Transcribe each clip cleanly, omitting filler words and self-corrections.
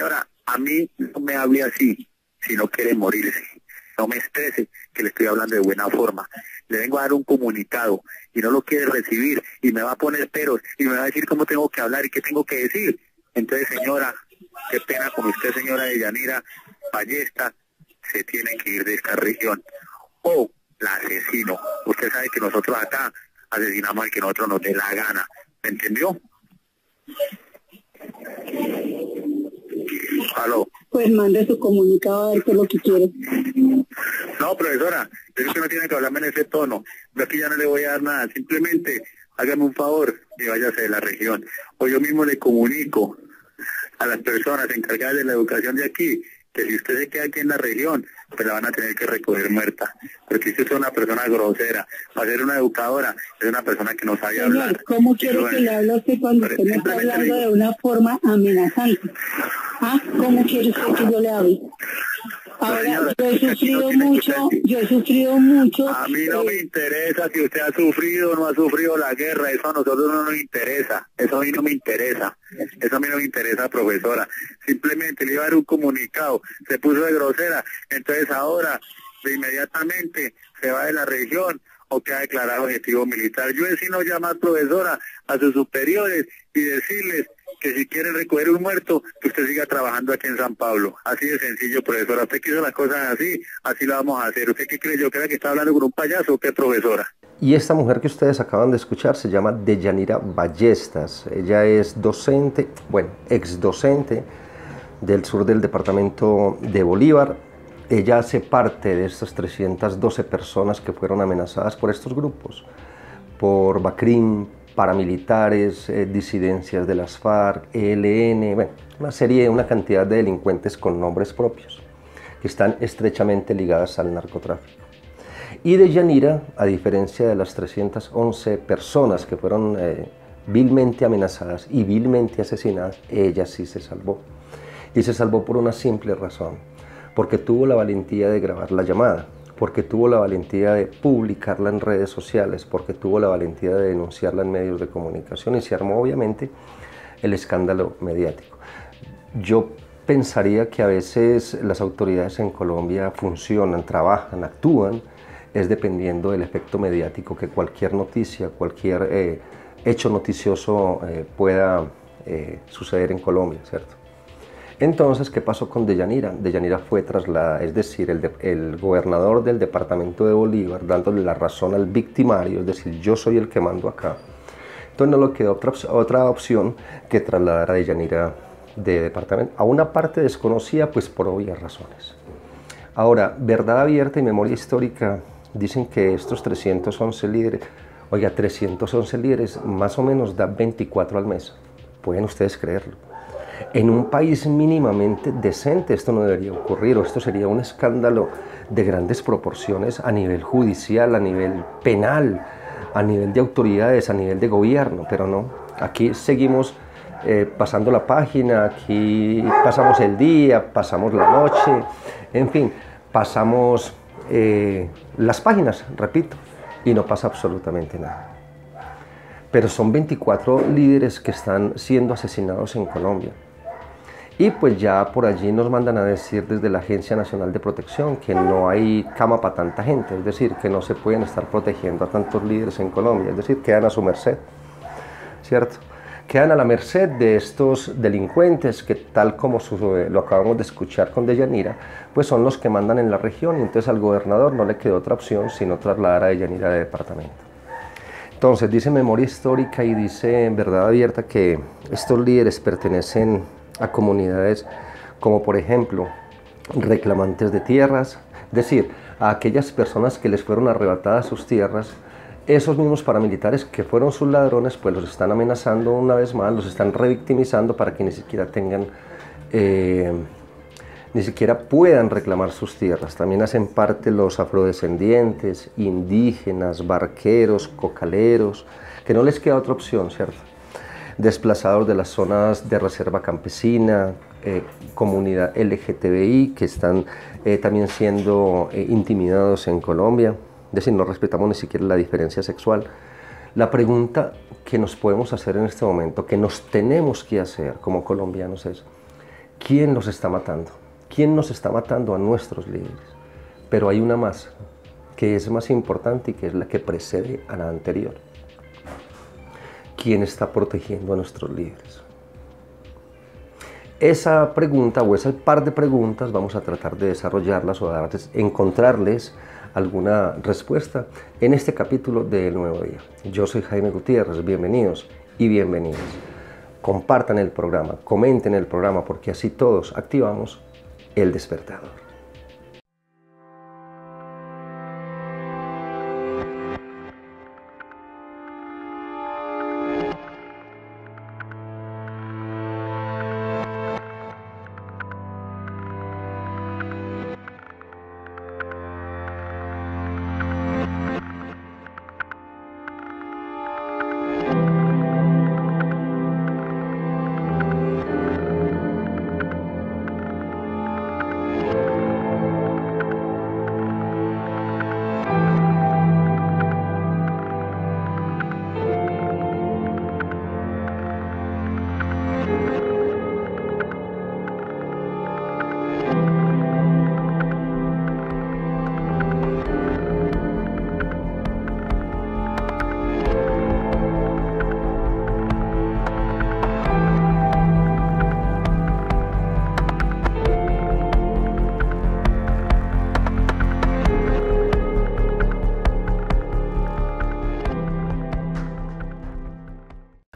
Señora, a mí no me hable así, si no quiere morirse. No me estrese, que le estoy hablando de buena forma. Le vengo a dar un comunicado y no lo quiere recibir y me va a poner peros y me va a decir cómo tengo que hablar y qué tengo que decir. Entonces, señora, qué pena con usted, señora Deyanira Ballesta, se tiene que ir de esta región. O la asesino. Usted sabe que nosotros acá asesinamos al que nosotros nos dé la gana. ¿Me entendió? ¿Aló? Pues mande su comunicado a ver qué es lo que quiere. No, profesora, pero usted no tiene que hablarme en ese tono. Yo aquí ya no le voy a dar nada. Simplemente hágame un favor y váyase de la región. O yo mismo le comunico a las personas encargadas de la educación de aquí que si usted se queda aquí en la región, pues la van a tener que recoger muerta. Porque usted es una persona grosera. Para ser una educadora, es una persona que no sabe hablar. ¿Cómo quiere que le hable a usted cuando usted me está hablando de una forma amenazante? ¿Ah? ¿Cómo quiere usted que yo le hable? Ahora, yo he sufrido mucho. A mí no me interesa si usted ha sufrido o no ha sufrido la guerra, eso a nosotros no nos interesa, eso a mí no me interesa, profesora. Simplemente le iba a dar un comunicado, se puso de grosera, entonces ahora, de inmediatamente, se va de la región o queda declarado objetivo militar. Yo he sido llamar, profesora, a sus superiores y decirles que si quieren recoger un muerto, que usted siga trabajando aquí en San Pablo. Así de sencillo, profesora. Usted quiso las cosas así, así la vamos a hacer. ¿Usted qué creyó? ¿Que era que estaba hablando con un payaso o qué, profesora? Y esta mujer que ustedes acaban de escuchar se llama Deyanira Ballestas. Ella es docente, bueno, ex docente del sur del departamento de Bolívar. Ella hace parte de estas 312 personas que fueron amenazadas por estos grupos, por BACRIM, paramilitares, disidencias de las FARC, ELN, bueno, una cantidad de delincuentes con nombres propios que están estrechamente ligadas al narcotráfico. Y Deyanira, a diferencia de las 311 personas que fueron vilmente amenazadas y vilmente asesinadas, ella sí se salvó. Y se salvó por una simple razón, porque tuvo la valentía de grabar la llamada, porque tuvo la valentía de publicarla en redes sociales, porque tuvo la valentía de denunciarla en medios de comunicación y se armó obviamente el escándalo mediático. Yo pensaría que a veces las autoridades en Colombia funcionan, trabajan, actúan, es dependiendo del efecto mediático que cualquier noticia, cualquier hecho noticioso pueda suceder en Colombia, ¿cierto? Entonces, ¿qué pasó con Deyanira? Deyanira fue trasladada, es decir, el gobernador del departamento de Bolívar, dándole la razón al victimario, es decir, yo soy el que mando acá. Entonces no le quedó otra opción que trasladar a Deyanira de departamento a una parte desconocida, pues por obvias razones. Ahora, verdad abierta y memoria histórica dicen que estos 311 líderes, oiga, 311 líderes más o menos da 24 al mes. ¿Pueden ustedes creerlo? En un país mínimamente decente esto no debería ocurrir, o esto sería un escándalo de grandes proporciones a nivel judicial, a nivel penal, a nivel de autoridades, a nivel de gobierno, pero no. Aquí seguimos pasando la página, aquí pasamos el día, pasamos la noche, en fin, pasamos las páginas, repito, y no pasa absolutamente nada. Pero son 24 líderes que están siendo asesinados en Colombia. Y pues ya por allí nos mandan a decir desde la Agencia Nacional de Protección que no hay cama para tanta gente, es decir, que no se pueden estar protegiendo a tantos líderes en Colombia, es decir, quedan a su merced, ¿cierto? Quedan a la merced de estos delincuentes que, tal como lo acabamos de escuchar con Deyanira, pues son los que mandan en la región, y entonces al gobernador no le quedó otra opción sino trasladar a Deyanira de departamento. Entonces dice memoria histórica y dice verdad abierta que estos líderes pertenecen a comunidades como por ejemplo reclamantes de tierras, es decir, a aquellas personas que les fueron arrebatadas sus tierras. Esos mismos paramilitares que fueron sus ladrones, pues los están amenazando una vez más, los están revictimizando para que ni siquiera tengan, ni siquiera puedan reclamar sus tierras. También hacen parte los afrodescendientes, indígenas, barqueros, cocaleros, que no les queda otra opción, ¿cierto? Desplazados de las zonas de reserva campesina, comunidad LGTBI, que están también siendo intimidados en Colombia. Es decir, no respetamos ni siquiera la diferencia sexual. La pregunta que nos podemos hacer en este momento, que nos tenemos que hacer como colombianos es, ¿Quién los está matando? ¿Quién nos está matando a nuestros líderes? Pero hay una más, que es más importante y que es la que precede a la anterior. ¿Quién está protegiendo a nuestros líderes? Esa pregunta o ese par de preguntas vamos a tratar de desarrollarlas o encontrarles alguna respuesta en este capítulo de El Nuevo Día. Yo soy Jaime Gutiérrez, bienvenidos y bienvenidas. Compartan el programa, comenten el programa, porque así todos activamos el despertador.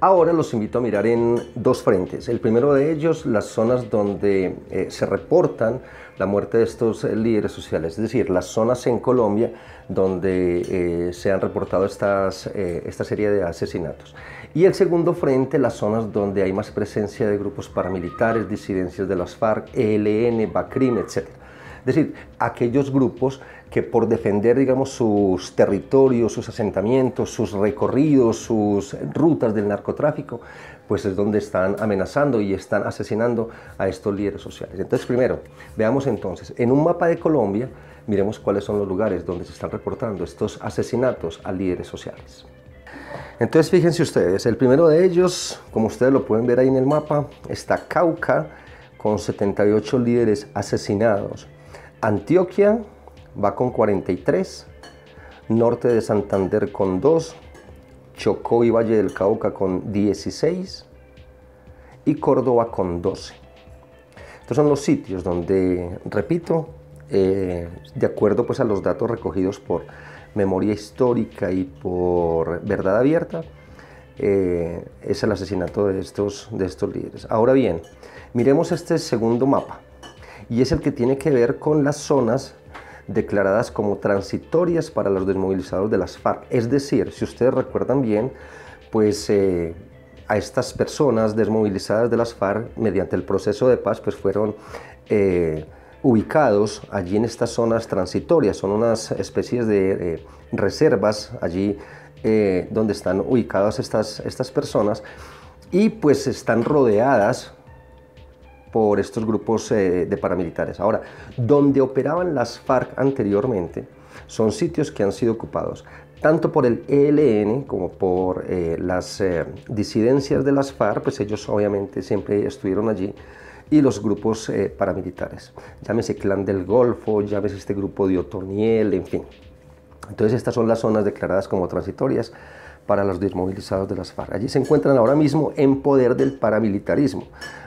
Ahora los invito a mirar en dos frentes. El primero de ellos, las zonas donde se reportan la muerte de estos líderes sociales, es decir, las zonas en Colombia donde se han reportado esta serie de asesinatos. Y el segundo frente, las zonas donde hay más presencia de grupos paramilitares, disidencias de las FARC, ELN, BACRIM, etc. Es decir, aquellos grupos que por defender, digamos, sus territorios, sus asentamientos, sus recorridos, sus rutas del narcotráfico, pues es donde están amenazando y están asesinando a estos líderes sociales. Entonces, primero, veamos entonces, en un mapa de Colombia, miremos cuáles son los lugares donde se están reportando estos asesinatos a líderes sociales. Entonces, fíjense ustedes, el primero de ellos, como ustedes lo pueden ver ahí en el mapa, está Cauca, con 78 líderes asesinados. Antioquia va con 43, norte de Santander con 2, Chocó y Valle del Cauca con 16 y Córdoba con 12. Estos son los sitios donde, repito, de acuerdo pues a los datos recogidos por Memoria Histórica y por Verdad Abierta, es el asesinato de estos líderes. Ahora bien, miremos este segundo mapa, y es el que tiene que ver con las zonas declaradas como transitorias para los desmovilizados de las FARC. Es decir, si ustedes recuerdan bien, pues a estas personas desmovilizadas de las FARC, mediante el proceso de paz, pues fueron ubicados allí en estas zonas transitorias. Son unas especies de reservas allí donde están ubicadas estas personas, y pues están rodeadas por estos grupos de paramilitares. Ahora, donde operaban las FARC anteriormente, son sitios que han sido ocupados tanto por el ELN como por las disidencias de las FARC, pues ellos obviamente siempre estuvieron allí, y los grupos paramilitares, llámese Clan del Golfo, llámese este grupo de Otoniel, en fin. Entonces estas son las zonas declaradas como transitorias para los desmovilizados de las FARC. Allí se encuentran ahora mismo en poder del paramilitarismo.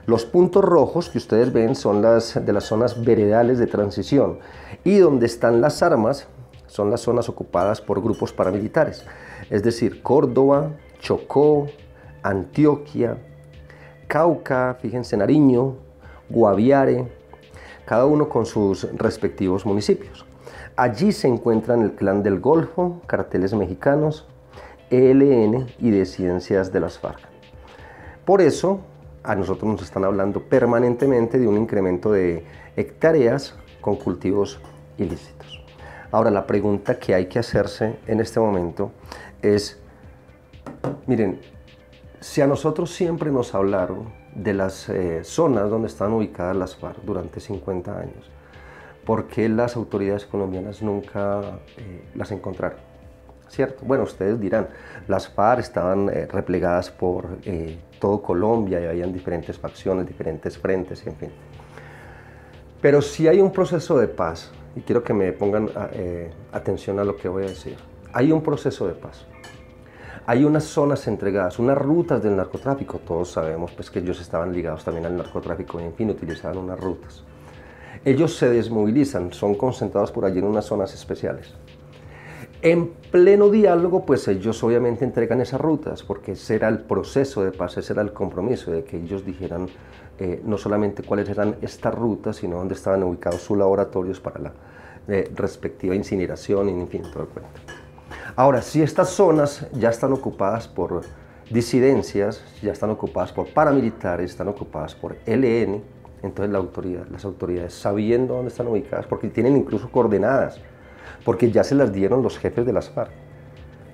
Los puntos rojos que ustedes ven son de las zonas veredales de transición, y donde están las armas son las zonas ocupadas por grupos paramilitares, es decir, Córdoba, Chocó, Antioquia, Cauca, fíjense, Nariño, Guaviare, cada uno con sus respectivos municipios. Allí se encuentran el Clan del Golfo, carteles mexicanos, ELN y disidencias de las FARC. Por eso, a nosotros nos están hablando permanentemente de un incremento de hectáreas con cultivos ilícitos. Ahora, la pregunta que hay que hacerse en este momento es, miren, si a nosotros siempre nos hablaron de las zonas donde están ubicadas las FARC durante 50 años, ¿por qué las autoridades colombianas nunca las encontraron? ¿cierto? Bueno, ustedes dirán, las FARC estaban replegadas por todo Colombia y habían diferentes facciones, diferentes frentes, en fin. Pero si hay un proceso de paz, y quiero que me pongan atención a lo que voy a decir, hay un proceso de paz. Hay unas zonas entregadas, unas rutas del narcotráfico, todos sabemos pues, que ellos estaban ligados también al narcotráfico y en fin, utilizaban unas rutas. Ellos se desmovilizan, son concentrados por allí en unas zonas especiales. En pleno diálogo, pues ellos obviamente entregan esas rutas, porque ese era el proceso de paz, ese era el compromiso de que ellos dijeran no solamente cuáles eran estas rutas, sino dónde estaban ubicados sus laboratorios para la respectiva incineración y en fin, todo el cuento. Ahora, si estas zonas ya están ocupadas por disidencias, ya están ocupadas por paramilitares, están ocupadas por ELN, entonces las autoridades sabiendo dónde están ubicadas, porque tienen incluso coordenadas, porque ya se las dieron los jefes de las FARC,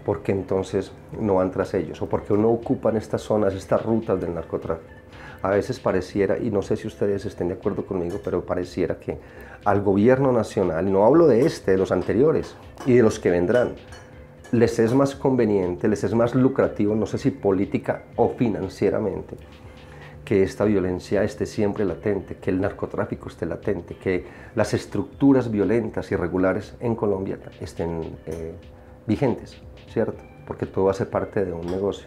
porque entonces no van tras ellos, o porque no ocupan estas zonas, estas rutas del narcotráfico. A veces pareciera, y no sé si ustedes estén de acuerdo conmigo, pero pareciera que al gobierno nacional, y no hablo de de los anteriores y de los que vendrán, les es más conveniente, les es más lucrativo, no sé si política o financieramente, que esta violencia esté siempre latente, que el narcotráfico esté latente, que las estructuras violentas y irregulares en Colombia estén vigentes, ¿cierto? Porque todo hace parte de un negocio.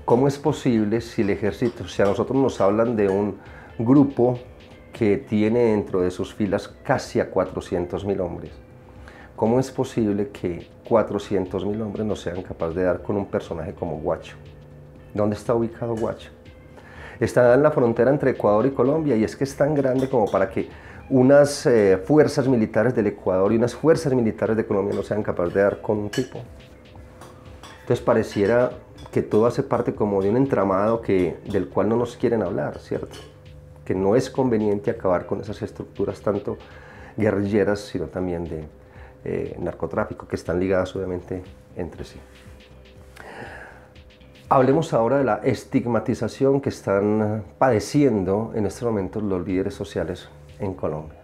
¿Cómo es posible si el ejército, si a nosotros nos hablan de un grupo que tiene dentro de sus filas casi a 400.000 hombres? ¿Cómo es posible que 400.000 hombres no sean capaces de dar con un personaje como Guacho? ¿Dónde está ubicado Guacho? Está en la frontera entre Ecuador y Colombia y es que es tan grande como para que unas fuerzas militares del Ecuador y unas fuerzas militares de Colombia no sean capaces de dar con un tipo. Entonces pareciera que todo hace parte como de un entramado del cual no nos quieren hablar, ¿cierto? Que no es conveniente acabar con esas estructuras tanto guerrilleras, sino también de narcotráfico, que están ligadas obviamente entre sí. Hablemos ahora de la estigmatización que están padeciendo en estos momentos los líderes sociales en Colombia.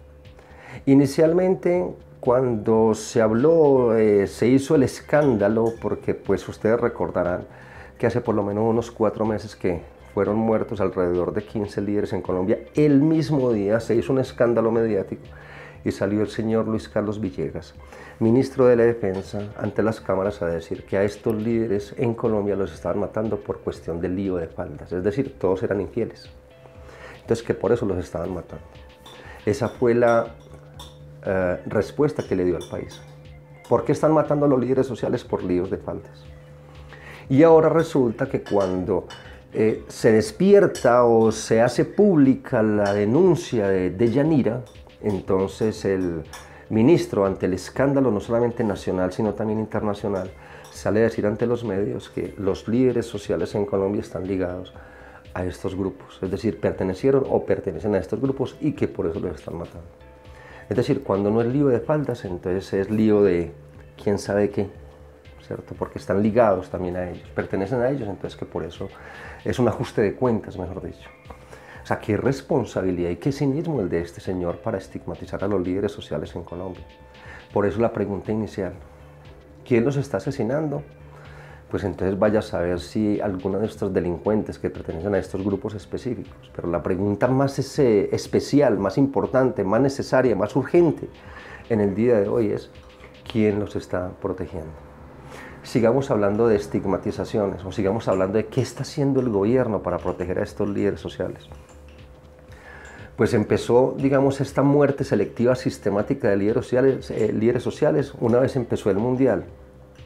Inicialmente, cuando se habló, se hizo el escándalo, porque pues ustedes recordarán que hace por lo menos unos 4 meses que fueron muertos alrededor de 15 líderes en Colombia. El mismo día se hizo un escándalo mediático y salió el señor Luis Carlos Villegas, ministro de la Defensa, ante las cámaras a decir que a estos líderes en Colombia los estaban matando por cuestión del lío de faldas, es decir, todos eran infieles. Entonces que por eso los estaban matando. Esa fue la respuesta que le dio al país. ¿Por qué están matando a los líderes sociales? Por líos de faldas. Y ahora resulta que cuando se despierta o se hace pública la denuncia de Deyanira, entonces el ministro, ante el escándalo no solamente nacional sino también internacional, sale a decir ante los medios que los líderes sociales en Colombia están ligados a estos grupos, es decir, pertenecieron o pertenecen a estos grupos y que por eso los están matando. Es decir, cuando no es lío de faldas, entonces es lío de quién sabe qué, ¿cierto? Porque están ligados también a ellos, pertenecen a ellos, entonces que por eso es un ajuste de cuentas, mejor dicho. O sea, qué responsabilidad y qué cinismo el de este señor para estigmatizar a los líderes sociales en Colombia. Por eso la pregunta inicial, ¿quién los está asesinando? Pues entonces vaya a saber si alguno de estos delincuentes que pertenecen a estos grupos específicos. Pero la pregunta más especial, más importante, más necesaria, más urgente en el día de hoy es ¿quién los está protegiendo? Sigamos hablando de estigmatizaciones o sigamos hablando de qué está haciendo el gobierno para proteger a estos líderes sociales. Pues empezó, digamos, esta muerte selectiva sistemática de líderes sociales una vez empezó el Mundial,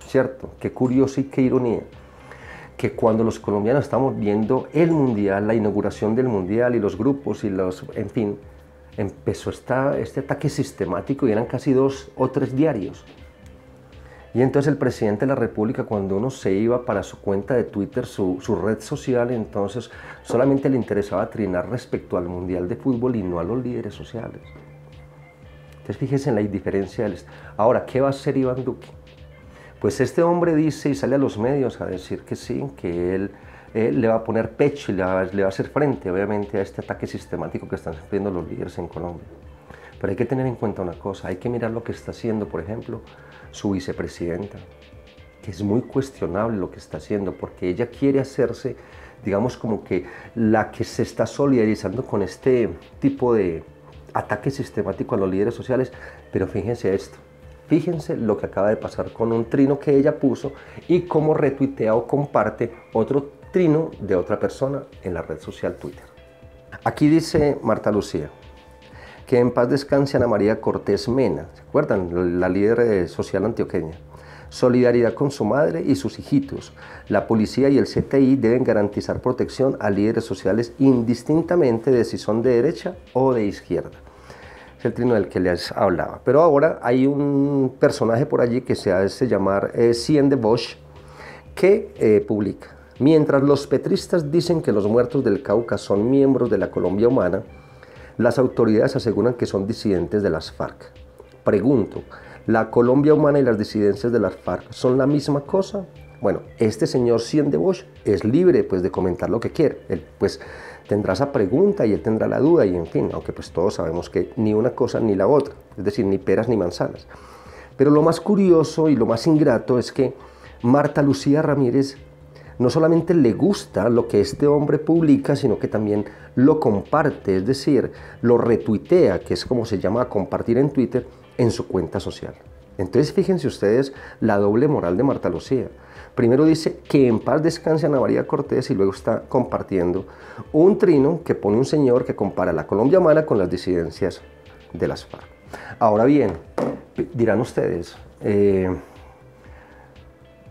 ¿cierto? Qué curioso y qué ironía, que cuando los colombianos estamos viendo el Mundial, la inauguración del Mundial y los grupos y en fin, empezó este ataque sistemático y eran casi 2 o 3 diarios. Y entonces el presidente de la República, cuando uno se iba para su cuenta de Twitter, su red social, entonces solamente le interesaba trinar respecto al Mundial de Fútbol y no a los líderes sociales. Entonces fíjense en la indiferencia. Ahora, ¿qué va a hacer Iván Duque? Pues este hombre dice y sale a los medios a decir que sí, que él le va a poner pecho y le va a hacer frente, obviamente, a este ataque sistemático que están sufriendo los líderes en Colombia. Pero hay que tener en cuenta una cosa, hay que mirar lo que está haciendo, por ejemplo, su vicepresidenta. que es muy cuestionable lo que está haciendo, porque ella quiere hacerse, digamos, como que la que se está solidarizando con este tipo de ataque sistemático a los líderes sociales. Pero fíjense esto, fíjense lo que acaba de pasar con un trino que ella puso y cómo retuitea o comparte otro trino de otra persona en la red social Twitter. Aquí dice Marta Lucía: que en paz descanse Ana María Cortés Mena, ¿se acuerdan? La líder social antioqueña. Solidaridad con su madre y sus hijitos. La policía y el CTI deben garantizar protección a líderes sociales indistintamente de si son de derecha o de izquierda. Es el trino del que les hablaba. Pero ahora hay un personaje por allí que se hace llamar Cien de Bosch, que publica: mientras los petristas dicen que los muertos del Cauca son miembros de la Colombia Humana, las autoridades aseguran que son disidentes de las FARC. Pregunto, ¿la Colombia Humana y las disidencias de las FARC son la misma cosa? Bueno, este señor Cien de Bosch es libre pues, de comentar lo que quiere. Él pues tendrá esa pregunta y él tendrá la duda y en fin, aunque pues todos sabemos que ni una cosa ni la otra, es decir, ni peras ni manzanas. Pero lo más curioso y lo más ingrato es que Marta Lucía Ramírez no solamente le gusta lo que este hombre publica, sino que también lo comparte, es decir, lo retuitea, que es como se llama compartir en Twitter, en su cuenta social. Entonces fíjense ustedes la doble moral de Marta Lucía. Primero dice que en paz descanse Ana María Cortés y luego está compartiendo un trino que pone un señor que compara la Colombia Humana con las disidencias de las FARC. Ahora bien, dirán ustedes,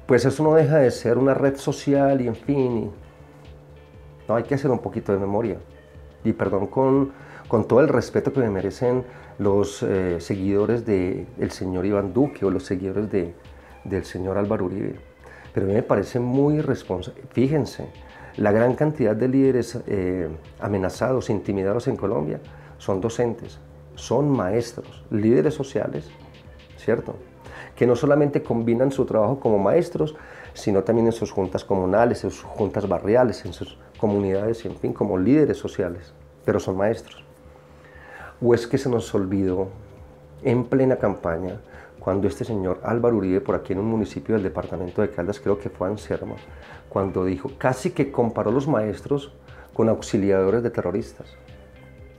pues eso no deja de ser una red social y en fin, no, hay que hacer un poquito de memoria. Y perdón con todo el respeto que me merecen los seguidores del señor Iván Duque o los seguidores del señor Álvaro Uribe. Pero a mí me parece muy irresponsable. Fíjense, la gran cantidad de líderes amenazados, intimidados en Colombia son docentes, son maestros, líderes sociales, ¿cierto? Que no solamente combinan su trabajo como maestros, sino también en sus juntas comunales, en sus juntas barriales, en sus comunidades, en fin, como líderes sociales, pero son maestros. ¿O es que se nos olvidó en plena campaña, cuando este señor Álvaro Uribe, por aquí en un municipio del departamento de Caldas, creo que fue Anserma, cuando dijo, casi que comparó los maestros con auxiliadores de terroristas?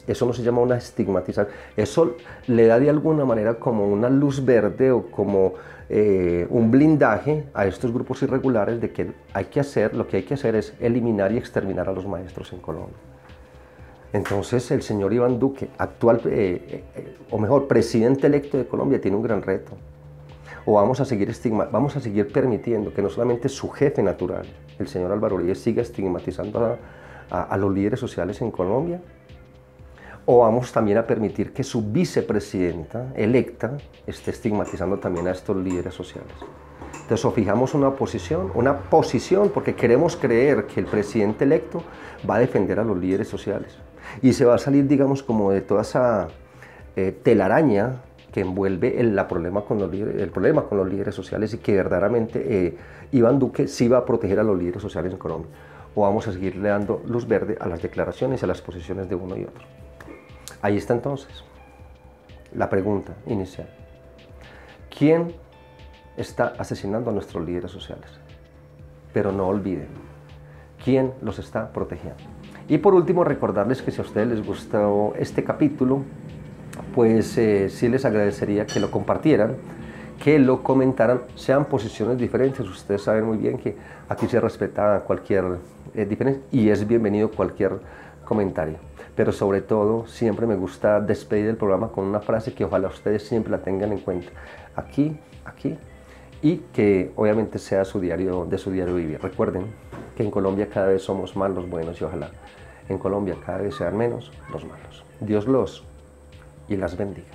Eso no se llama una estigmatización, eso le da de alguna manera como una luz verde o como un blindaje a estos grupos irregulares de que lo que hay que hacer es eliminar y exterminar a los maestros en Colombia. Entonces el señor Iván Duque, actual, o mejor, presidente electo de Colombia, tiene un gran reto. O vamos a seguir permitiendo que no solamente su jefe natural, el señor Álvaro Uribe, siga estigmatizando a los líderes sociales en Colombia, o vamos también a permitir que su vicepresidenta electa esté estigmatizando también a estos líderes sociales. Entonces, o fijamos una posición, porque queremos creer que el presidente electo va a defender a los líderes sociales y se va a salir, digamos, como de toda esa telaraña que envuelve el problema con los líderes sociales y que verdaderamente Iván Duque sí va a proteger a los líderes sociales en Colombia. O vamos a seguirle dando luz verde a las declaraciones y a las posiciones de uno y otro. Ahí está entonces la pregunta inicial. ¿Quién está asesinando a nuestros líderes sociales? Pero no olviden, ¿quién los está protegiendo? Y por último, recordarles que si a ustedes les gustó este capítulo, pues sí les agradecería que lo compartieran, que lo comentaran, sean posiciones diferentes. Ustedes saben muy bien que aquí se respeta cualquier diferencia y es bienvenido cualquier comentario. Pero sobre todo, siempre me gusta despedir el programa con una frase que ojalá ustedes siempre la tengan en cuenta. Aquí, y que obviamente sea de su diario vivir. Recuerden que en Colombia cada vez somos más los buenos y ojalá en Colombia cada vez sean menos los malos. Dios los y las bendiga.